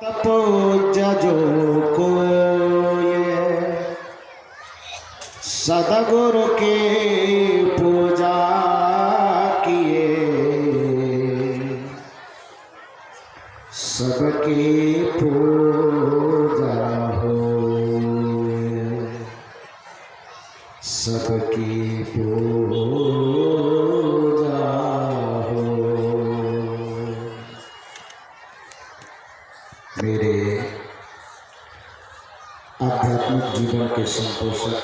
पूज्य जो को ये सदगुरु की पूजा किए, सबकी पूजा हो, सबकी पूजा हो। मेरे आध्यात्मिक जीवन के संपोषक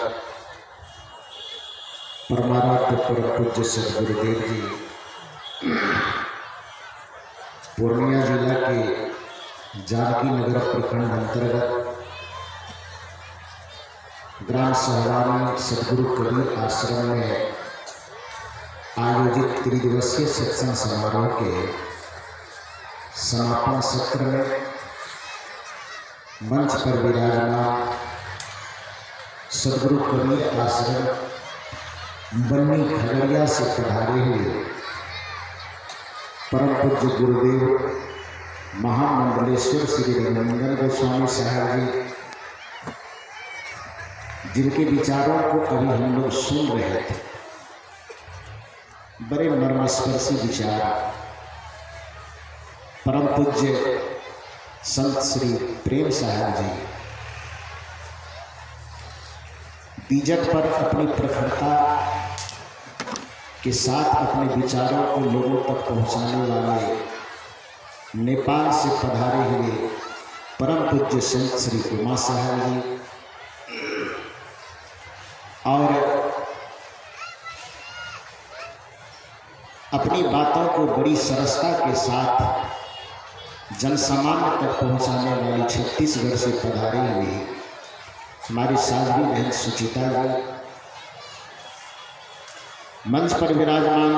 परमाराध्य परम पूज्य सदगुरुदेव जी पूर्णिया जिला के जानकी नगर प्रखंड अंतर्गत ग्राम सहवानी सदगुरु कबीर आश्रम में आयोजित त्रिदिवसीय सत्संग समारोह के समापन सत्र में मंच पर विराजमान सदगुरु कबीर आश्रम बन्नी खगड़िया से पधारे हुए परम पूज्य गुरुदेव महामंडलेश्वर श्री रघुनंदन गोस्वामी साहब जी, जिनके विचारों को अभी हम लोग सुन रहे थे, बड़े मर्मस्पर्शी विचार परम पूज्य संत श्री प्रेम साहब जी बीजक पर अपनी प्रखरता के साथ अपने विचारों को लोगों तक पहुंचाने वाले नेपाल से पधारे हुए परम पूज्य संत श्री उमा साहब जी और अपनी बातों को बड़ी सरसता के साथ जनसामान्य तक पहुंचाने वाली छत्तीसगढ़ से पधारी हुई हमारी साध्वी बहन सुचिता जी, मंच पर विराजमान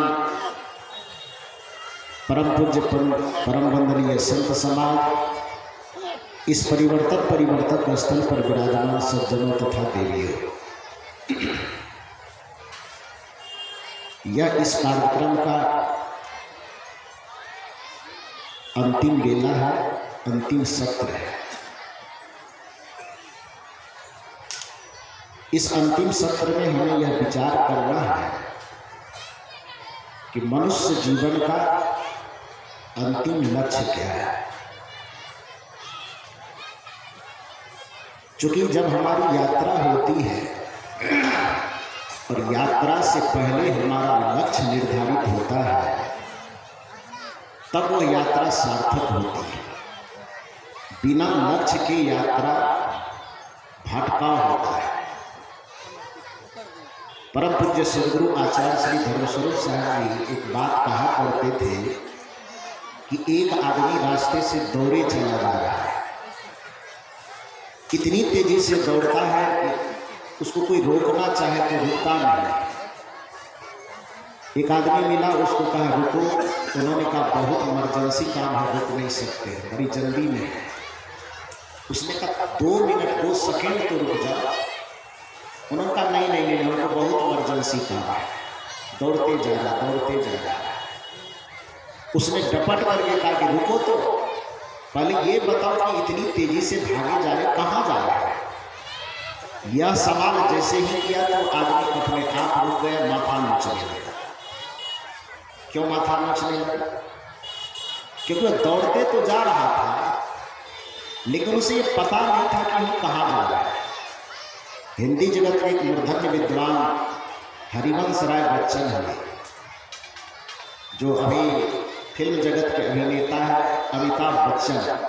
परम पूज्य परम वंदनीय संत समाज, इस परिवर्तक स्थल पर विराजमान सज्जनों तथा देवियों, यह इस कार्यक्रम का अंतिम बेला है, अंतिम सत्र है। इस अंतिम सत्र में हमें यह विचार करना है कि मनुष्य जीवन का अंतिम लक्ष्य क्या है। क्योंकि जब हमारी यात्रा होती है और यात्रा से पहले हमारा लक्ष्य निर्धारित होता है, तब वो यात्रा सार्थक होती है। बिना लक्ष्य की यात्रा भटकाव होता है। परम पूज्य सदगुरु आचार्य श्री धर्मस्वरूप साहब जी एक बात कहा करते थे कि एक आदमी रास्ते से दौड़े चला जा रहा है, इतनी तेजी से दौड़ता है कि उसको कोई रोकना चाहे तो रुकता नहीं। एक आदमी मिला, उसको कहा रुको, उन्होंने कहा बहुत इमरजेंसी काम है, रुक नहीं सकते, बड़ी जल्दी में। उसने कहा 2 मिनट 2 सेकेंड तो रुक जा। उन्होंने कहा नहीं, उनको बहुत इमरजेंसी काम है, दौड़ते जा रहा। उसने डपट करके कहा कि रुको तो पहले ये बताओ कि इतनी तेजी से भागे जा रहे, कहाँ जा रहे हैं। यह सवाल जैसे ही किया तो आदमी अपने आप रुक गया, माथा नोचने लगा। क्यों माथा नोचने लगा? क्योंकि दौड़ते तो जा रहा था, लेकिन उसे ये पता नहीं था कि वो कहाँ जा रहा है। हिंदी जगत के एक मूर्धन्य विद्वान हरिवंश राय बच्चन है, जो अभी फिल्म जगत के अभिनेता है अमिताभ बच्चन,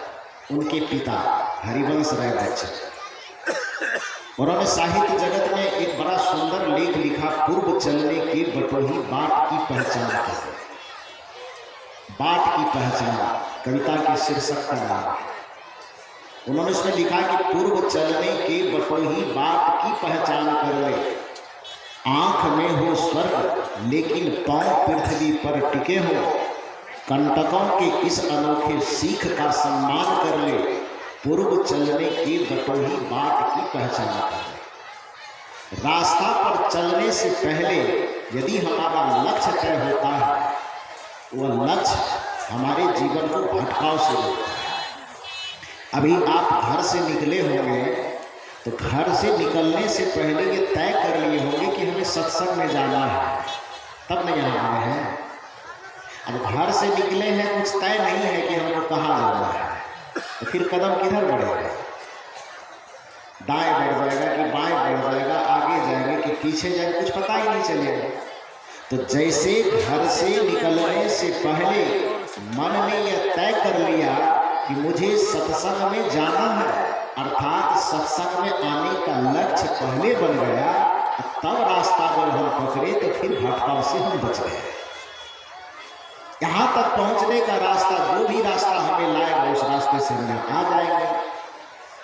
उनके पिता हरिवंश राय बच्चन। उन्होंने साहित्य जगत में एक बड़ा सुंदर लेख लिखा, पूर्व चलने की बटोही बाट की पहचान कर। बाट की पहचान कविता के शीर्षक का नाम। उन्होंने इसमें लिखा कि पूर्व चलने के बटोही बाट की पहचान कर ले, आंख में हो स्वर्ग लेकिन पांव पृथ्वी पर टिके हो, कंटकों के इस अनोखे सीख का सम्मान कर ले, पूर्व चलने की बटोही बाट की पहचान कर ले। रास्ता पर चलने से पहले यदि हमारा लक्ष्य तय होता है, वह लक्ष्य हमारे जीवन को भटकाव से रोकता है। अभी आप घर से निकले होंगे तो घर से निकलने से पहले ये तय कर लिए होंगे कि हमें सत्संग में जाना है, तब न यहाँ आए हैं। अब घर से निकले हैं, कुछ तय नहीं है कि हमको कहाँ जाना है, तो फिर कदम किधर बढ़ेगा? दाएं बढ़ जाएगा कि बाएं बढ़ जाएगा, आगे जाएंगे कि पीछे जाएंगे, कुछ पता ही नहीं चलेगा। तो जैसे घर से निकलने से पहले मन ने यह तय कर लिया कि मुझे सत्संग में जाना है, अर्थात सत्संग में आने का लक्ष्य पहले बन गया, तब रास्ता जब हम पकड़े तो फिर भटकाव से हम बच गए। यहाँ तक पहुँचने का रास्ता, जो भी रास्ता हमें लाएगा उस रास्ते से हम आ जाएंगे।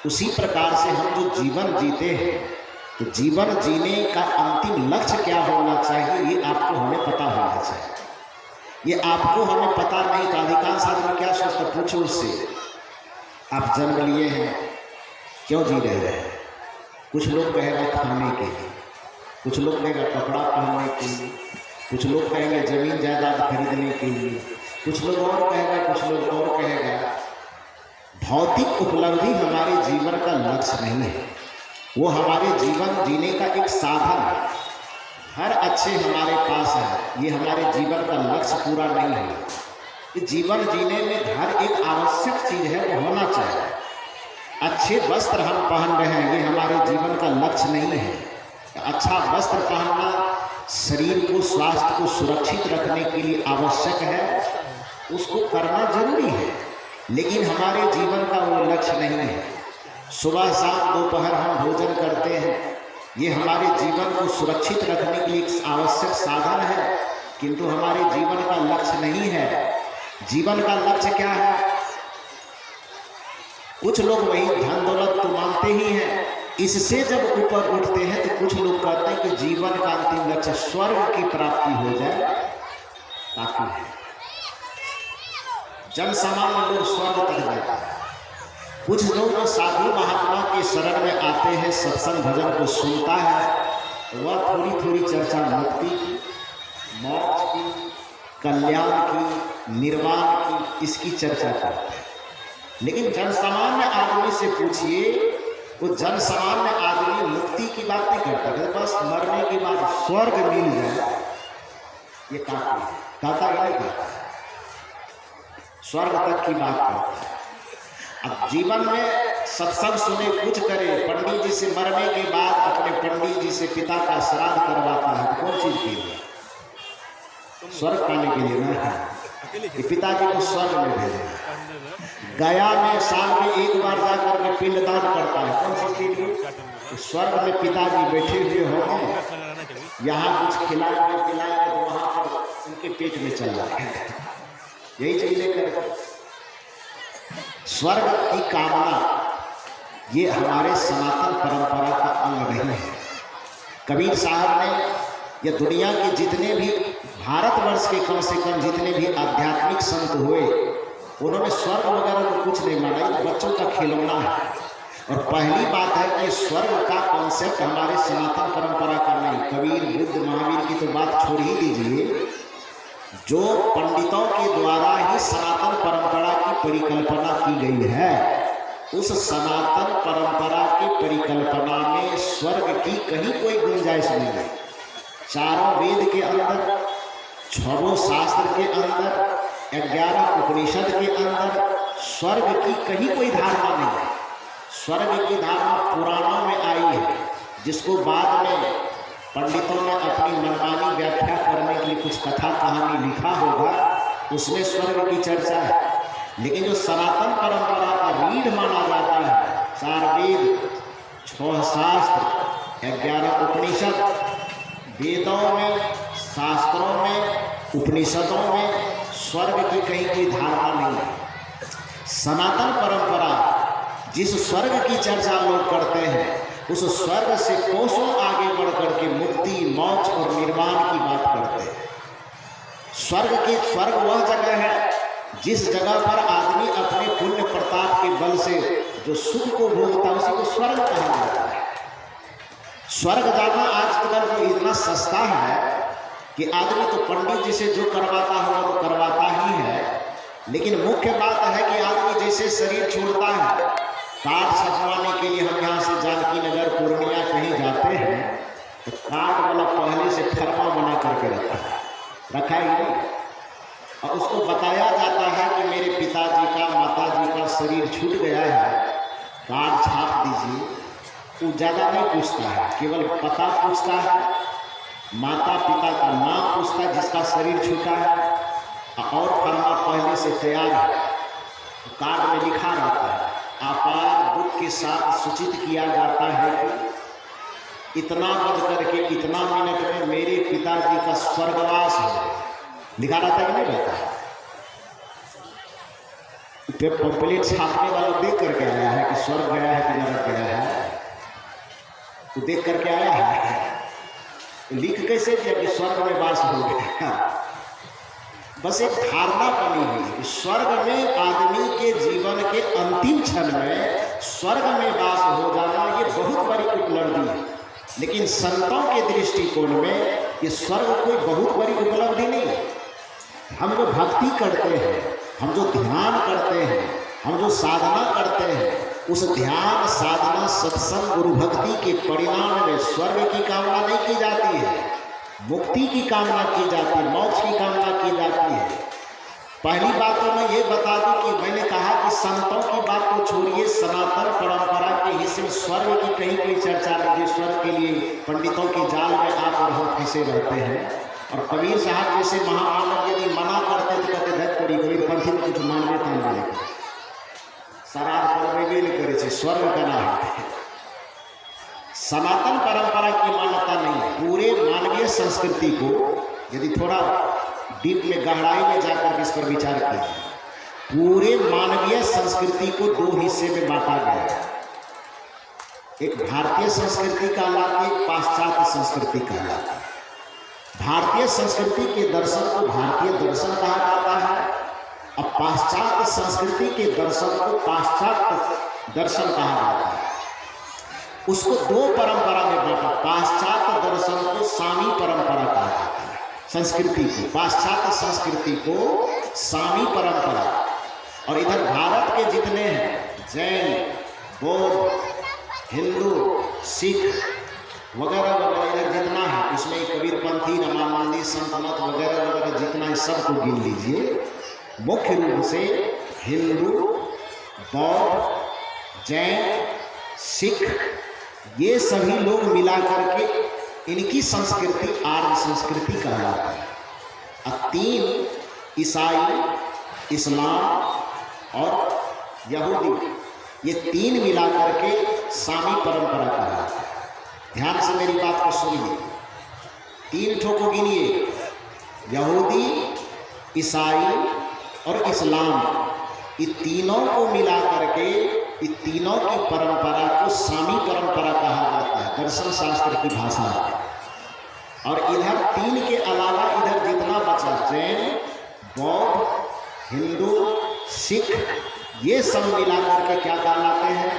उसी प्रकार से हम जो जीवन जीते हैं, तो जीवन जीने का अंतिम लक्ष्य क्या होना चाहिए, ये आपको हमें पता होना चाहिए। ये आपको हमें पता नहीं। तो अधिकांश आदमी क्या सोचता, पूछो उससे, आप जन्म लिए हैं, क्यों जी रहे हैं? कुछ लोग कहेगा खाने के लिए, कुछ लोग कहेगा कपड़ा पहनने के लिए, कुछ लोग कहेंगे जमीन जायदाद खरीदने के लिए, कुछ लोग और कहेगा, कुछ लोग और कहेगा। भौतिक उपलब्धि हमारे जीवन का लक्ष्य नहीं है, वो हमारे जीवन जीने का एक साधन है। हर अच्छे हमारे पास है, ये हमारे जीवन का लक्ष्य पूरा नहीं है। ये जीवन जीने में हर एक आवश्यक चीज़ है, वो होना चाहिए। अच्छे वस्त्र हम पहन रहे हैं, ये हमारे जीवन का लक्ष्य नहीं है। अच्छा वस्त्र पहनना शरीर को, स्वास्थ्य को सुरक्षित रखने के लिए आवश्यक है, उसको करना जरूरी है, लेकिन हमारे जीवन का वो लक्ष्य नहीं है। सुबह शाम दोपहर हम भोजन करते हैं, ये हमारे जीवन को सुरक्षित रखने के लिए एक आवश्यक साधन है, किंतु हमारे जीवन का लक्ष्य नहीं है। जीवन का लक्ष्य क्या है? कुछ लोग वही धन दौलत तो मानते ही हैं, इससे जब ऊपर उठते हैं तो कुछ लोग कहते हैं कि जीवन का अंतिम लक्ष्य स्वर्ग की प्राप्ति हो जाए, काफी है। जन सामान्य लोग स्वर्ग तक जाता है। कुछ लोग जो साधु महात्मा के शरण में आते हैं, सत्संग भजन को सुनता है, वह थोड़ी थोड़ी चर्चा मुक्ति की, मोक्ष की, कल्याण की, निर्वाण की, इसकी चर्चा करते हैं। लेकिन जन सामान्य आदमी से पूछिए, वो जन सामान्य आदमी मुक्ति की बात नहीं करता, बस मरने के बाद स्वर्ग मिल जाए ये काफी है, कहता नहीं कहता, स्वर्ग तक की बात करता है। अब जीवन में सत्संग सुने, कुछ करे, पंडित जी से मरने के बाद अपने पंडित जी से पिता का श्राद्ध करवाता है, कौन चीज के लिए? स्वर्ग पाने के लिए ना है, कि पिताजी को स्वर्ग में भेजे। गया में साल में एक बार जाकर के पिंडदान करता है, कौन सी के लिए? स्वर्ग में पिताजी बैठे हुए होंगे, यहाँ कुछ खिलाएंगे पिलाएंगे तो वहाँ पर उनके पेट में चल जाएगा। यही चीज लेकर स्वर्ग की कामना, ये हमारे सनातन परंपरा का अंग नहीं है। कबीर साहब ने या दुनिया के जितने भी, भारतवर्ष के कम से कम जितने भी आध्यात्मिक संत हुए, उन्होंने स्वर्ग वगैरह को कुछ नहीं माना, ये बच्चों का खिलौना है। और पहली बात है कि स्वर्ग का कॉन्सेप्ट हमारे सनातन परंपरा का नहीं। कबीर, बुद्ध, महावीर की तो बात छोड़ ही दीजिए, जो पंडितों के द्वारा ही सनातन परंपरा की परिकल्पना की गई है, उस सनातन परंपरा की परिकल्पना में स्वर्ग की कहीं कोई गुंजाइश नहीं है। चारों वेद के अंदर, 6 शास्त्र के अंदर, 11 उपनिषद के अंदर स्वर्ग की कहीं कोई धारणा नहीं है। स्वर्ग की धारणा पुराणों में आई है, जिसको बाद में पंडितों ने अपनी मनमानी व्याख्या करने के लिए कुछ कथा कहानी लिखा होगा, उसमें स्वर्ग की चर्चा है। लेकिन जो सनातन परंपरा का रीढ़ माना जाता है, 4 वेद, 6 शास्त्र, 11 उपनिषद, वेदों में, शास्त्रों में, उपनिषदों में स्वर्ग की कहीं कोई धारणा नहीं है। सनातन परंपरा जिस स्वर्ग की चर्चा लोग करते हैं, उस स्वर्ग से कोसों आगे बढ़ करके मुक्ति, मोक्ष और निर्वाण की बात करते हैं। स्वर्ग वह जगह है जिस जगह पर आदमी अपने पुण्य प्रताप के बल से जो सुख को भोगता है, उसी को स्वर्ग कहा जाता है। स्वर्ग जाना आजकल तो इतना सस्ता है कि आदमी तो पंडित जी से जो करवाता है वो तो करवाता ही है, लेकिन मुख्य बात है कि आदमी जैसे शरीर छोड़ता है कार्ड छपवाने के लिए हम यहाँ से जानकी नगर पूर्णिया कहीं जाते हैं तो कार्ड वाला पहले से फरमा बना करके रखा ही नहीं, और उसको बताया जाता है कि मेरे पिताजी का माताजी का शरीर छूट गया है, कार्ड छाप दीजिए। वो ज़्यादा नहीं पूछता है, केवल पता पूछता है, माता पिता का नाम पूछता है जिसका शरीर छूटा है, और फरमा पहले से तैयार है। कार्ड में लिखा रहता है, अपार दुख के साथ सूचित किया जाता है कि इतना बज करके इतना मिनट में मेरे पिताजी का स्वर्गवास है। लिखा रहता है कि नहीं रहता है? पंपलेट छापने वाला देख करके आया है कि स्वर्ग गया है कि नरक गया है, तो देख करके आया है। लिख कैसे दिया कि स्वर्ग में वास हो गया? बस एक धारणा बनी हुई है कि स्वर्ग में आदमी के जीवन के अंतिम क्षण में स्वर्ग में वास हो जाना ये बहुत बड़ी उपलब्धि है। लेकिन संतों के दृष्टिकोण में ये स्वर्ग कोई बहुत बड़ी उपलब्धि नहीं है। हम जो भक्ति करते हैं, हम जो ध्यान करते हैं, हम जो साधना करते हैं, उस ध्यान साधना सत्संग गुरु भक्ति के परिणाम में स्वर्ग की कामना नहीं की जाती है, मुक्ति की कामना की जाती है, मोक्ष की कामना की जाती है। पहली बात तो मैं ये बता दूं कि मैंने कहा कि संतों की बात को छोड़िए, सनातन परंपरा के हिस्से में स्वर्ग की कहीं कोई चर्चा नहीं। स्वर्ग के लिए पंडितों के जाल में आप और हम फंसे रहते हैं। और कबीर साहब जैसे महामानव यदि मना करते तो कहते धत करी कबीर पंथी में कुछ मानवे तो नहीं, श्राद्ध करवे नहीं करे स्वर्ग का नाम है। सनातन परंपरा की मान्यता नहीं। पूरे मानवीय संस्कृति को यदि थोड़ा डीप में गहराई में जाकर के इस पर विचार कीजिए, पूरे मानवीय संस्कृति को दो हिस्से में बांटा गया है। एक भारतीय संस्कृति का अलग, एक पाश्चात्य संस्कृति का अलग। भारतीय संस्कृति के दर्शन को भारतीय दर्शन कहा जाता है, और पाश्चात्य संस्कृति के दर्शन को पाश्चात्य दर्शन कहा जाता है। उसको दो परंपरा में बांटा। पाश्चात्य दर्शन को सामी परंपरा कहा जाता है, संस्कृति को, पाश्चात्य संस्कृति को सामी परंपरा। और इधर भारत के जितने हैं जैन, बौद्ध, हिंदू, सिख वगैरह वगैरह इधर जितना है, इसमें कबीरपंथी, रामानंदी, संतमत वगैरह वगैरह जितना है सबको गिन लीजिए। मुख्य रूप से हिंदू, बौद्ध, जैन, सिख, ये सभी लोग मिला करके इनकी संस्कृति आर्य संस्कृति कहलाती है। अब तीन, ईसाई, इस्लाम और यहूदी, ये तीन मिला करके सामी परंपरा कहलाती है। ध्यान से मेरी बात को सुनिए। तीन ठो को गिनिए, यहूदी, ईसाई और इस्लाम। ये तीनों को मिला करके ये तीनों की परंपरा को सामी परंपरा कहा जाता है, दर्शन शास्त्र की भाषा है। और इधर तीन के अलावा इधर जितना बचा, जैन, बौद्ध, हिंदू, सिख, ये सब मिला करके क्या कहलाते हैं?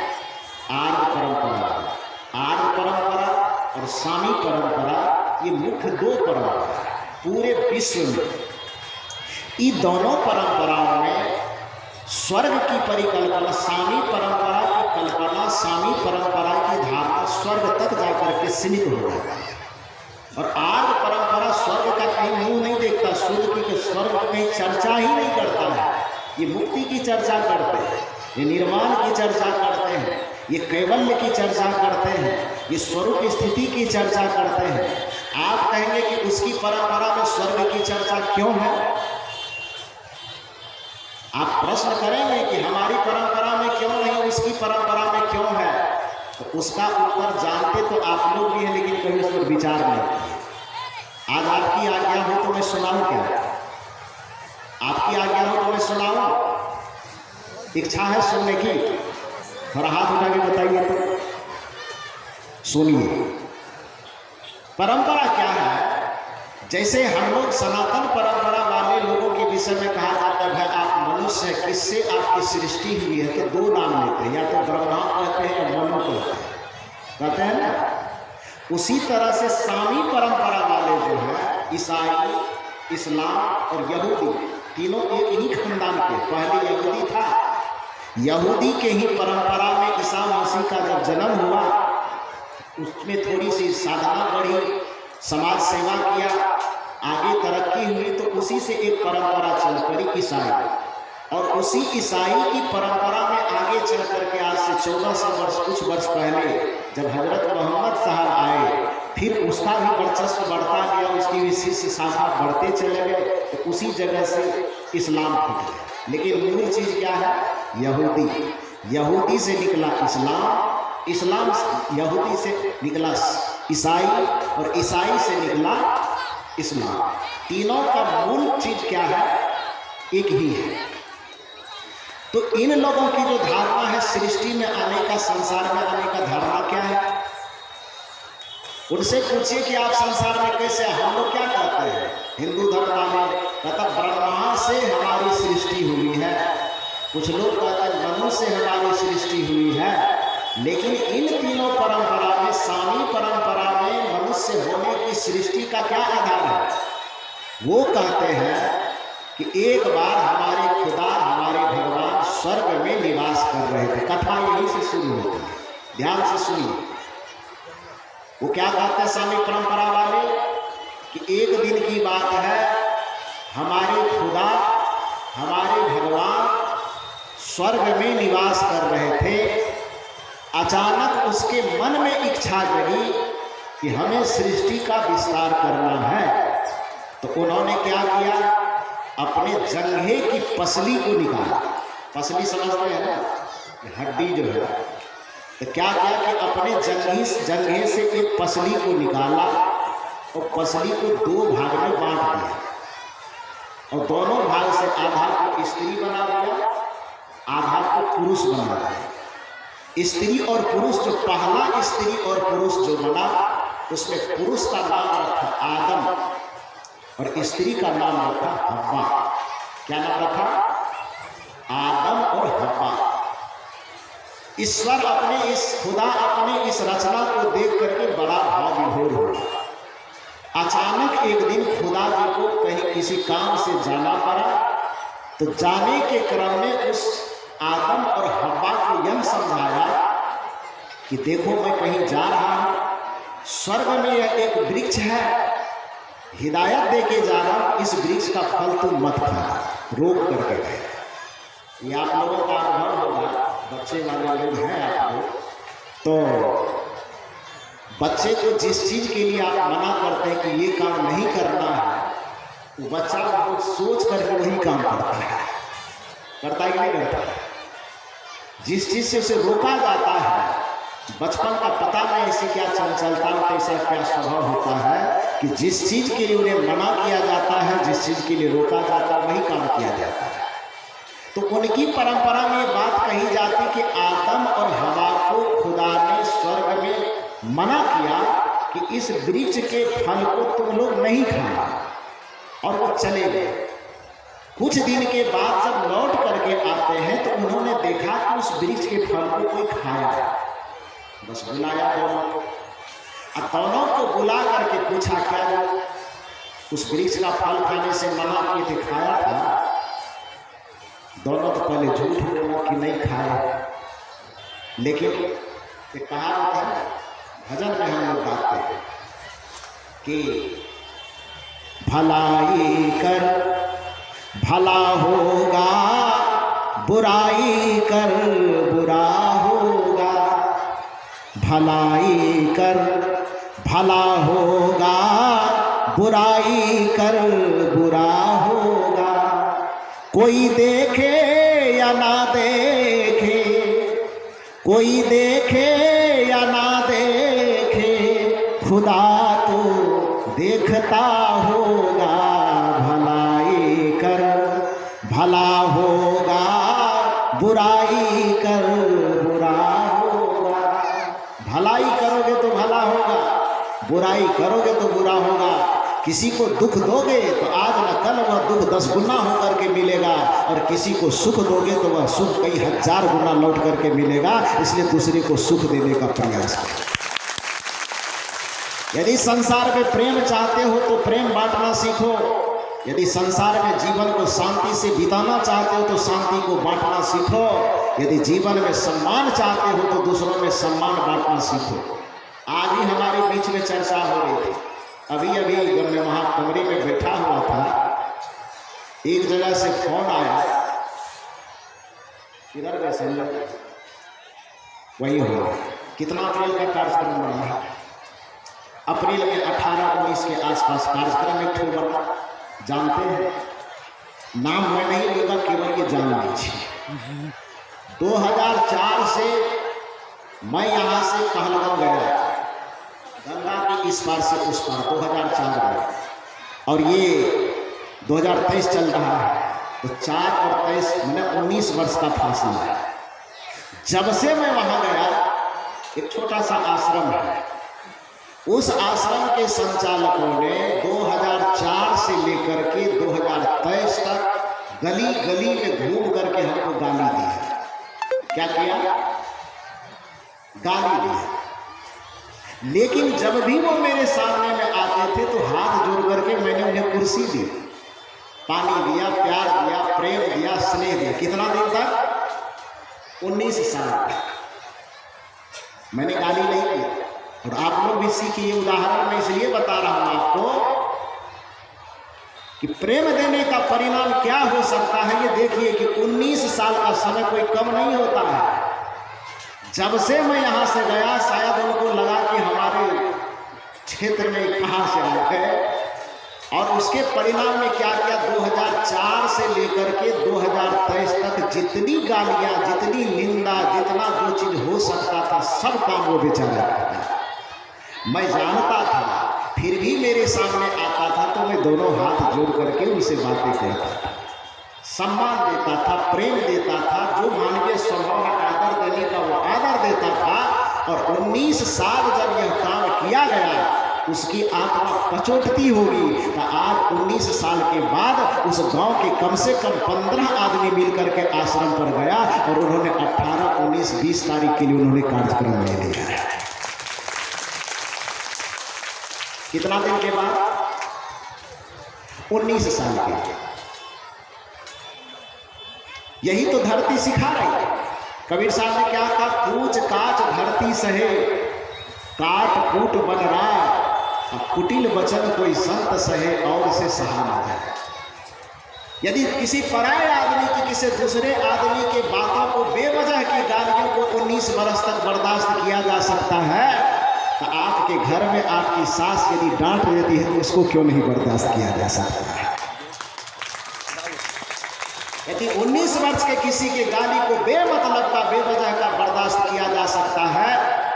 आर्य परंपरा। आर्य परंपरा और सामी परंपरा ये मुख्य दो परंपरा पूरे विश्व में। इन दोनों परंपराओं में स्वर्ग की परिकल्पना, सामी परंपरा की कल्पना, सामी परंपरा की धारणा स्वर्ग तक जाकर के सीमित हो जाती है। और आर्य परंपरा स्वर्ग का कहीं मुंह नहीं देखता, स्वर्ग की कहीं चर्चा ही नहीं करता है। ये मुक्ति की चर्चा करते हैं, ये निर्वाण की चर्चा करते हैं, ये कैवल्य की चर्चा करते हैं, ये स्वरूप स्थिति की चर्चा करते हैं। आप कहेंगे कि उसकी परंपरा में स्वर्ग की चर्चा क्यों है? आप प्रश्न करेंगे कि हमारी परंपरा में क्यों नहीं, उसकी परंपरा में क्यों है? तो उसका उत्तर जानते तो आप लोग भी हैं, लेकिन कभी उस पर विचार नहीं किए। आज आपकी आज्ञा हो तो मैं सुनाऊं क्या? आपकी आज्ञा हो तो मैं सुनाऊं? इच्छा है सुनने की? थोड़ा हाथ उठा के बताइए तो सुनिए। परंपरा क्या है? जैसे हम लोग सनातन परंपरा वाले लोगों के विषय में कहा जाता है आप मनुष्य है, किससे आपकी सृष्टि हुई है, तो दो नाम लेते हैं, या तो ब्रह्मा कहते हैं या मनु कहते हैं ना। उसी तरह से सामी परंपरा वाले जो है, ईसाई, इस्लाम और यहूदी, तीनों एक ही खानदान के। पहले यहूदी था, यहूदी के ही परंपरा में जब जन्म हुआ उसमें थोड़ी सी साधना बढ़ी, समाज सेवा किया, आगे तरक्की हुई, तो उसी से एक परंपरा चल पड़ी ईसाई, और उसी ईसाई की परंपरा में आगे चल करके आज से 1400 वर्ष कुछ वर्ष पहले जब हजरत मोहम्मद साहब आए, फिर उसका भी वर्चस्व बढ़ता गया, उसकी भी शिष्य शाखा बढ़ते चले गए, तो उसी जगह से इस्लाम फूट गया। लेकिन मूल चीज़ क्या है? यहूदी से निकला इस्लाम, इस्लाम यहूदी से निकला ईसाई, और ईसाई से निकला इस्लाम। तीनों का मूल चीज क्या है? एक ही है। तो इन लोगों की जो धारणा है सृष्टि में आने का, संसार में आने का धारणा क्या है? उनसे पूछिए कि आप संसार में कैसे? हम लोग क्या कहते हैं हिंदू धर्म में, कहता ब्रह्मा से हमारी सृष्टि हुई है। कुछ लोग कहते हैं मनु से हमारी सृष्टि हुई है। लेकिन इन तीनों परंपरा में, सामी परंपरा में मनुष्य होने की सृष्टि का क्या आधार है? वो कहते हैं कि एक बार हमारे खुदा, हमारे भगवान स्वर्ग में निवास कर रहे थे। कथा यहीं से शुरू होती है, ध्यान से सुनिए। वो क्या कहते हैं सामी परंपरा वाले कि एक दिन की बात है, हमारे खुदा, हमारे भगवान स्वर्ग में निवास कर रहे थे। अचानक उसके मन में इच्छा जगी कि हमें सृष्टि का विस्तार करना है। तो उन्होंने क्या किया? अपने जंघे की पसली को निकाला। पसली समझते हैं ना, हड्डी जो है। तो क्या किया कि अपने जंघे से एक पसली को निकाला और पसली को दो भाग में बांट दिया, और दोनों भाग से आधा को स्त्री बना दिया, आधा को पुरुष बना दिया। स्त्री और पुरुष, जो पहला स्त्री और पुरुष जो बना, उसमें पुरुष का नाम रखा आदम और स्त्री का नाम रखा हव्वा। क्या नाम रखा? आदम और हव्वा। ईश्वर अपने इस खुदा अपने इस रचना को देख करके बड़ा भाव विभोर हुआ। अचानक एक दिन खुदा जी को कहीं किसी काम से जाना पड़ा। तो जाने के क्रम में उस आदम और हव्वा को यह समझाया कि देखो मैं कहीं जा रहा हूँ, स्वर्ग में यह एक वृक्ष है, हिदायत दे के जा रहा हूँ, इस वृक्ष का फल तुम मत खाना, रोक करके गए। ये आप लोगों का अनुभव होगा, बच्चे वाले लोग हैं आप लोग, तो बच्चे को जिस चीज के लिए आप मना करते हैं कि ये काम नहीं करना है, वो बच्चा को सोच करके वही काम करता है कि नहीं करता है? जिस चीज से उसे रोका जाता है, बचपन का पता नहीं ऐसे क्या चंचलता होता है, ऐसा क्या स्वभाव होता है कि जिस चीज के लिए उन्हें मना किया जाता है, जिस चीज के लिए रोका जाता है, वही काम किया जाता है। तो उनकी परंपरा में बात कही जाती कि आदम और हवा को खुदा ने स्वर्ग में मना किया कि इस वृक्ष के फल को तुम लोग नहीं खाना, और वो चले गए। कुछ दिन के बाद जब लौट करके आते हैं तो उन्होंने देखा कि उस वृक्ष के फल को कोई खाया। बस बुलाया दोनों को, और दोनों को बुला करके पूछा क्या उस वृक्ष का फल खाने से मना किए थे, खाया था? दोनों तो पहले झूठ बोला कि नहीं खाया, लेकिन ये कहावत है, भजन में हम लोग गाते हैं कि भलाई कर भला होगा, बुराई कर बुरा होगा। भलाई कर भला होगा, बुराई कर बुरा होगा। कोई देखे या ना देखे, कोई देखे या ना देखे, खुदा तो देखता होगा। भलाई कर भला होगा, बुराई कर बुरा होगा। भलाई करोगे तो भला होगा, बुराई करोगे तो बुरा होगा। किसी को दुख दोगे तो आज न कल वह दुख 10 गुना होकर के मिलेगा, और किसी को सुख दोगे तो वह सुख कई 1000 गुना लौट करके मिलेगा। इसलिए दूसरे को सुख देने का प्रयास करें। यदि संसार में प्रेम चाहते हो तो प्रेम बांटना सीखो। यदि संसार में जीवन को शांति से बिताना चाहते हो तो शांति को बांटना सीखो। यदि जीवन में सम्मान चाहते हो तो दूसरों में सम्मान बांटना सीखो। आज ही हमारे बीच में चर्चा हो रही थी, अभी अभी जब मैं वहां कमरे में बैठा हुआ था, एक जगह से फोन आया, किधर गए संजय, वही हो कितना अप्रैल का कार्यक्रम बना है, अप्रैल में 18-19 के आसपास कार्यक्रम एक ठो बना, जानते हैं, नाम मैं नहीं लूंगा, केवल ये जान लीजिए। 2004 से मैं यहाँ से कहलगांव गया, गंगा के इस पार से उस पार 2004 में, और ये 2023 चल रहा है, तो 4 और 23 मैंने 19 वर्ष का फासला है। जब से मैं वहाँ गया, एक छोटा सा आश्रम है, उस आश्रम के संचालकों ने 2004 से लेकर के 2023 तक गली गली में घूम करके हमको गाली दी। क्या किया? गाली दी। लेकिन जब भी वो मेरे सामने में आते थे तो हाथ जोड़ करके मैंने उन्हें कुर्सी दी, पानी दिया, प्यार दिया, प्रेम दिया, स्नेह दिया। कितना दिन तक? 19 साल मैंने गाली नहीं दी। और आप लोग भी सीखिए, उदाहरण मैं इसलिए बता रहा हूं आपको कि प्रेम देने का परिणाम क्या हो सकता है। ये देखिए कि 19 साल का समय कोई कम नहीं होता है। जब से मैं यहां से गया, शायद उनको लगा कि हमारे क्षेत्र में कहां से आ गए, और उसके परिणाम में क्या किया, 2004 से लेकर के 2023 तक जितनी गालियां, जितनी निंदा, जितना जो चीज हो सकता था, सब काम वो बेचारा करता। मैं जानता था, फिर भी मेरे सामने आता था तो मैं दोनों हाथ जोड़ करके उनसे बातें करता था, सम्मान देता था, प्रेम देता था, जो मानवीय स्वभाव में आदर देने का वो आदर देता था। और 19 साल जब यह काम किया गया, उसकी आत्मा पचोटती होगी। तो आज 19 साल के बाद उस गांव के कम से कम 15 आदमी मिलकर के आश्रम पर गया, और उन्होंने 18, 19, 20 तारीख के लिए उन्होंने कार्यक्रम ले लिया है। कितना दिन के बाद? 19 साल के। यही तो धरती सिखा रही है। कबीर साहब ने क्या कहा, कूच काच धरती सहे, काट कूट बन रहा, कुटिल वचन कोई संत सहे, और से सहा न जाए। यदि किसी पराये आदमी की, किसी दूसरे आदमी के बातों को, बेवजह की गालियों को 19 वर्ष तक बर्दाश्त किया जा सकता है, तो आपके घर में आपकी सास यदि डांट देती है तो उसको क्यों नहीं बर्दाश्त किया जा सकता है। यदि 19 वर्ष के किसी के गाली को बेमतलब का, बेवजह का बर्दाश्त किया जा सकता है,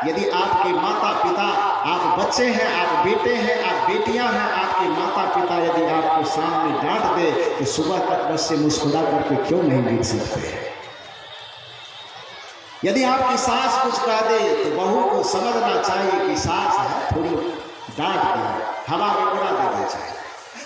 यदि आपके माता पिता, आप बच्चे हैं, आप बेटे हैं, आप बेटियां हैं, आपके माता पिता यदि आपको सामने डांट दे तो सुबह तक बस से मुस्कुरा करके क्यों नहीं लिख सकते। यदि आपकी सास कुछ कह दे तो बहू को समझना चाहिए कि सास है, थोड़ी डांट दिया, हवा में उड़ा देना चाहिए।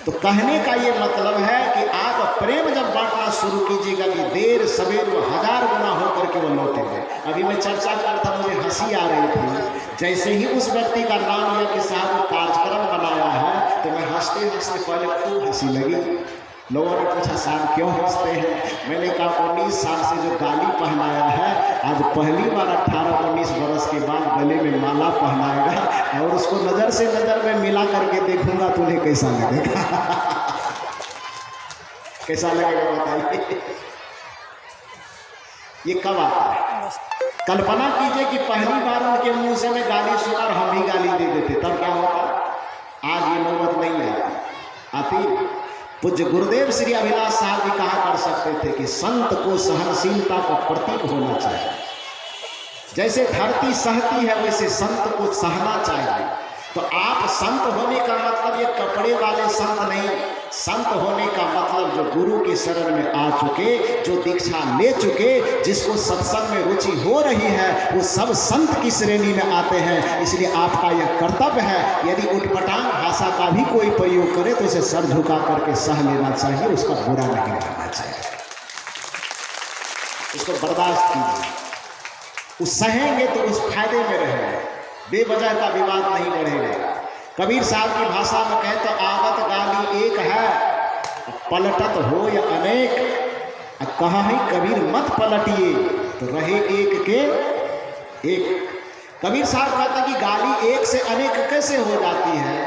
तो कहने का ये मतलब है कि आप प्रेम जब बांटना शुरू कीजिएगा कि देर सवेर वो 1000 गुना होकर के वो लौटेंगे। अभी मैं चर्चा कर रहा था, मुझे हंसी आ रही थी, जैसे ही उस व्यक्ति का नाम लिया कि साहब कार्यक्रम बनाया है, तो मैं हंसते हंसते पहले खूब हंसी लगी। लोगों ने पूछा साहब क्यों हंसते हैं? मैंने कहा 19 साल से जो गाली पहनाया है, आज पहली बार 18-19 वर्ष के बाद गले में माला पहनाएगा, और उसको नजर से नजर में मिला करके देखूंगा तो उन्हें कैसा लगेगा। कैसा लगेगा बताइए। ये कब आता है? कल्पना कीजिए कि पहली बार उनके मुंह से मैं गाली सुना और हम ही गाली दे देते, तब क्या होता? आज ये नौबत नहीं आती। पूज्य गुरुदेव श्री अभिलाष साहब भी कहा कर सकते थे कि संत को सहनशीलता का प्रतीक होना चाहिए। जैसे धरती सहती है वैसे संत को सहना चाहिए। तो आप संत होने का मतलब ये कपड़े वाले संत नहीं, संत होने का मतलब जो गुरु के शरण में आ चुके, जो दीक्षा ले चुके, जिसको सत्संग में रुचि हो रही है, वो सब संत की श्रेणी में आते हैं। इसलिए आपका यह कर्तव्य है, यदि उटपटांग भाषा का भी कोई प्रयोग करे तो उसे सर झुका करके सह लेना चाहिए, उसका बुरा नहीं करना चाहिए, उसको बर्दाश्त कीजिए। उस सहेंगे तो उस फायदे में रहेंगे, बेवजह का विवाद नहीं बढ़ेगा। कबीर साहब की भाषा में कहें तो आदत गाली एक है, पलटत हो या अनेक, कहा ही कबीर मत पलटिए, तो रहे एक के एक। कबीर साहब कहते हैं कि गाली एक से अनेक कैसे हो जाती है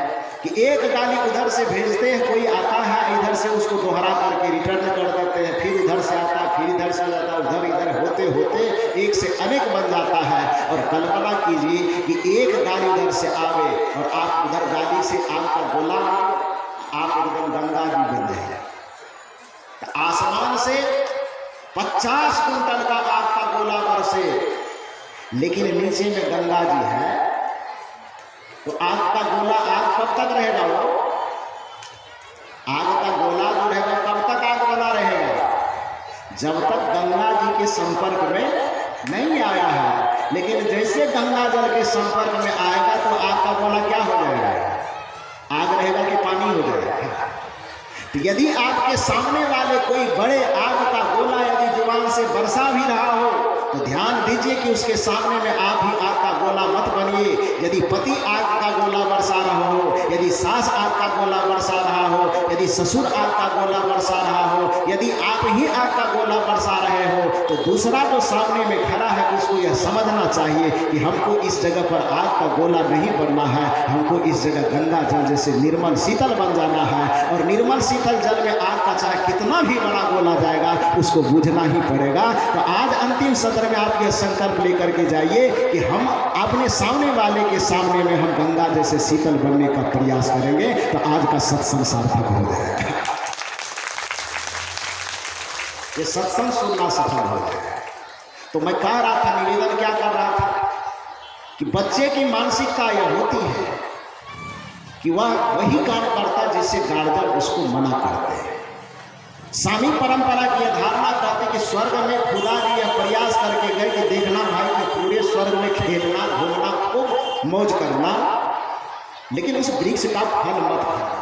कि एक गाली उधर से भेजते हैं, कोई आता है इधर से उसको दोहरा करके रिटर्न कर देते हैं, फिर इधर से आता है, फिर इधर से जाता है, उधर इधर होते होते एक से अनेक बन जाता है। और कल्पना कीजिए कि एक गाली उधर से आवे और आप उधर गाली से आम का गोला, आप एकदम गंगा जी बन जाए। आसमान से 50 कुंटल का आग का गोला बरसे, लेकिन नीचे में गंगा जी है, तो आग का गोला आग कब तक रहेगा? वो आग का गोला जो रहेगा कब तक आग बना रहेगा? जब तक गंगा जी के संपर्क में नहीं आया है। लेकिन जैसे गंगा जल के संपर्क में आएगा तो आग का गोला क्या हो जाएगा? आग रहेगा कि पानी हो जाएगा? तो यदि आपके सामने वाले कोई बड़े आग का गोला यदि जुबान से बरसा भी रहा हो तो ध्यान दीजिए कि उसके सामने में आप भी आग का गोला मत बनिए। यदि पति आग का गोला बरसा रहा हो, यदि सास आग का गोला बरसा रहा हो, यदि ससुर आग का गोला बरसा रहा हो, यदि आप ही आग का गोला बरसा रहे हो, तो दूसरा जो सामने में खड़ा है उसको यह समझना चाहिए कि हमको इस जगह पर आग का गोला नहीं बनना है, हमको इस जगह गंगा जल जैसे निर्मल शीतल बन जाना है। और निर्मल शीतल जल में आग का चाहे कितना भी बड़ा गोला जाएगा उसको बुझना ही पड़ेगा। तो आज अंतिम सत्र में आप यह संकल्प लेकर के जाइए कि हम अपने सामने वाले के सामने में हम गंगा जैसे शीतल बनने का प्रयास करेंगे, तो आज का सत्संग सार्थक हो जाएगा। ये सत्संग सुनना सफल हो जाएगा। तो मैं कह रहा था, निवेदन क्या कर रहा था कि बच्चे की मानसिकता यह होती है कि वह वही काम करता है जिससे गार्जियन उसको मना करते हैं। स्वामी परंपरा की धारणा कहते कि स्वर्ग में खुदा जी यह प्रयास करके गए कि देखना भाई कि पूरे स्वर्ग में खेलना घूमना खूब मौज करना, लेकिन उस वृक्ष का फल मत खाना।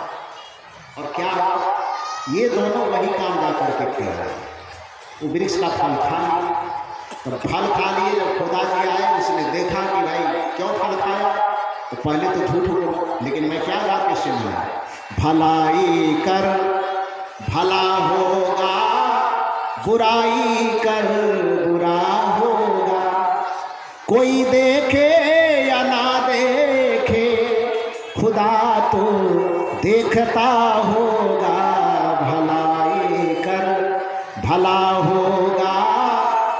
और क्या ये दोनों वही काम जा करके किया है। वो वृक्ष का फल खा लिया, तो फल खा लिए। जब खुदा जी आए उसने देखा कि भाई क्यों फल खाया, तो पहले तो झूठ बोला, लेकिन मैं क्या गा के सुना, भलाई कर भला होगा, बुराई कर बुरा होगा, कोई देखे या ना देखे खुदा तो देखता होगा। भलाई कर भला होगा,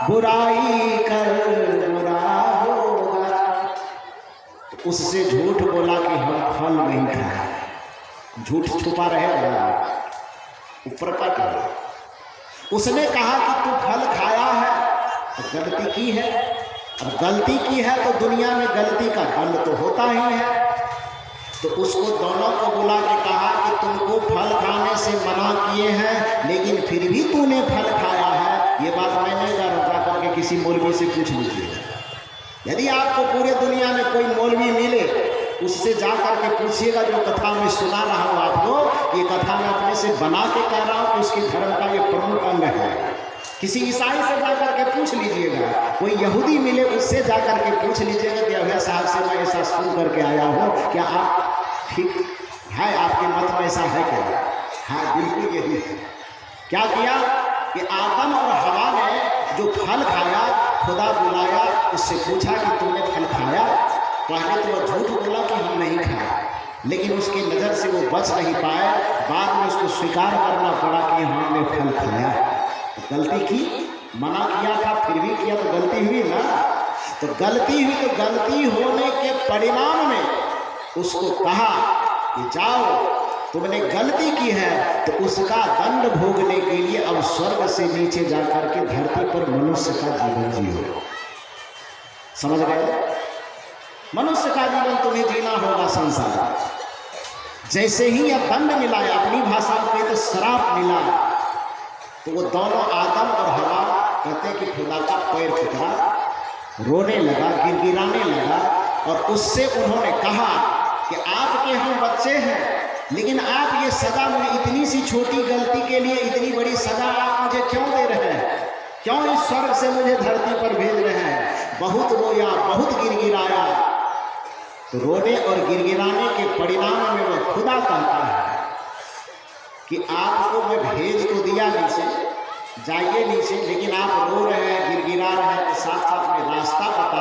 बुराई कर बुरा होगा। उससे झूठ बोला कि हम फल नहीं खाए, झूठ छुपा रहेगा ऊपर का। उसने कहा कि तू फल खाया है तो गलती की है, और गलती की है तो दुनिया में गलती का दंड तो होता ही है। तो उसको दोनों को बुला के कहा कि तुमको फल खाने से मना किए हैं, लेकिन फिर भी तूने फल खाया है। ये बात मैं नहीं जा करके किसी मौलवी से पूछ लीजिएगा। यदि आपको पूरे दुनिया में कोई मौलवी मिले उससे जा करके पूछिएगा, जो कथा में सुना रहा हूँ आपको, ये कथा मैं अपने से बना के कह रहा हूँ कि उसके धर्म का ये प्रमुख अंग है। किसी ईसाई से जा करके पूछ लीजिएगा, कोई यहूदी मिले उससे जा करके पूछ लीजिएगा कि अभय साहब से मैं ऐसा सुन करके आया हूँ, क्या आप ठीक है, आपके मत में ऐसा है क्या? हाँ बिल्कुल यही है। क्या किया कि आदम और हवा ने जो फल खाया, खुदा बुलाया, उससे पूछा कि तुमने फल खाया। पहले तो वो झूठ बोला कि हम नहीं खाए, लेकिन उसकी नज़र से वो बच नहीं पाए। बाद में उसको स्वीकार करना पड़ा कि हमने फल खाया। तो गलती की, मना किया था फिर भी किया तो गलती हुई ना। तो गलती हुई, तो गलती होने के परिणाम में उसको कहा कि जाओ तुमने गलती की है, तो उसका दंड भोगने के लिए अब स्वर्ग से नीचे जाकर के धरती पर मनुष्य का जीवन जियो। समझ गए? मनुष्य का जीवन तुम्हें जीना होगा संसार। जैसे ही यह दंड मिला, अपनी भाषा में तो श्राप मिला, तो वो दोनों आदम और हवा कहते कि खुदा का पैर पकड़ा, रोने लगा, गिड़गिड़ाने लगा। और उससे उन्होंने कहा कि आपके हम बच्चे हैं, लेकिन आप ये सजा मुझे, इतनी सी छोटी गलती के लिए इतनी बड़ी सजा आप मुझे क्यों दे रहे हैं? क्यों इस स्वर्ग से मुझे धरती पर भेज रहे हैं? बहुत रोया, बहुत गिड़गिड़ाया। तो रोने और गिड़गिड़ाने के परिणाम में वह खुदा कहता है कि आपको मैं भेज तो दिया नीचे, जाइए नीचे, लेकिन आप रो रहे हैं, गिड़गिड़ा रहे हैं, तो साथ साथ में रास्ता बता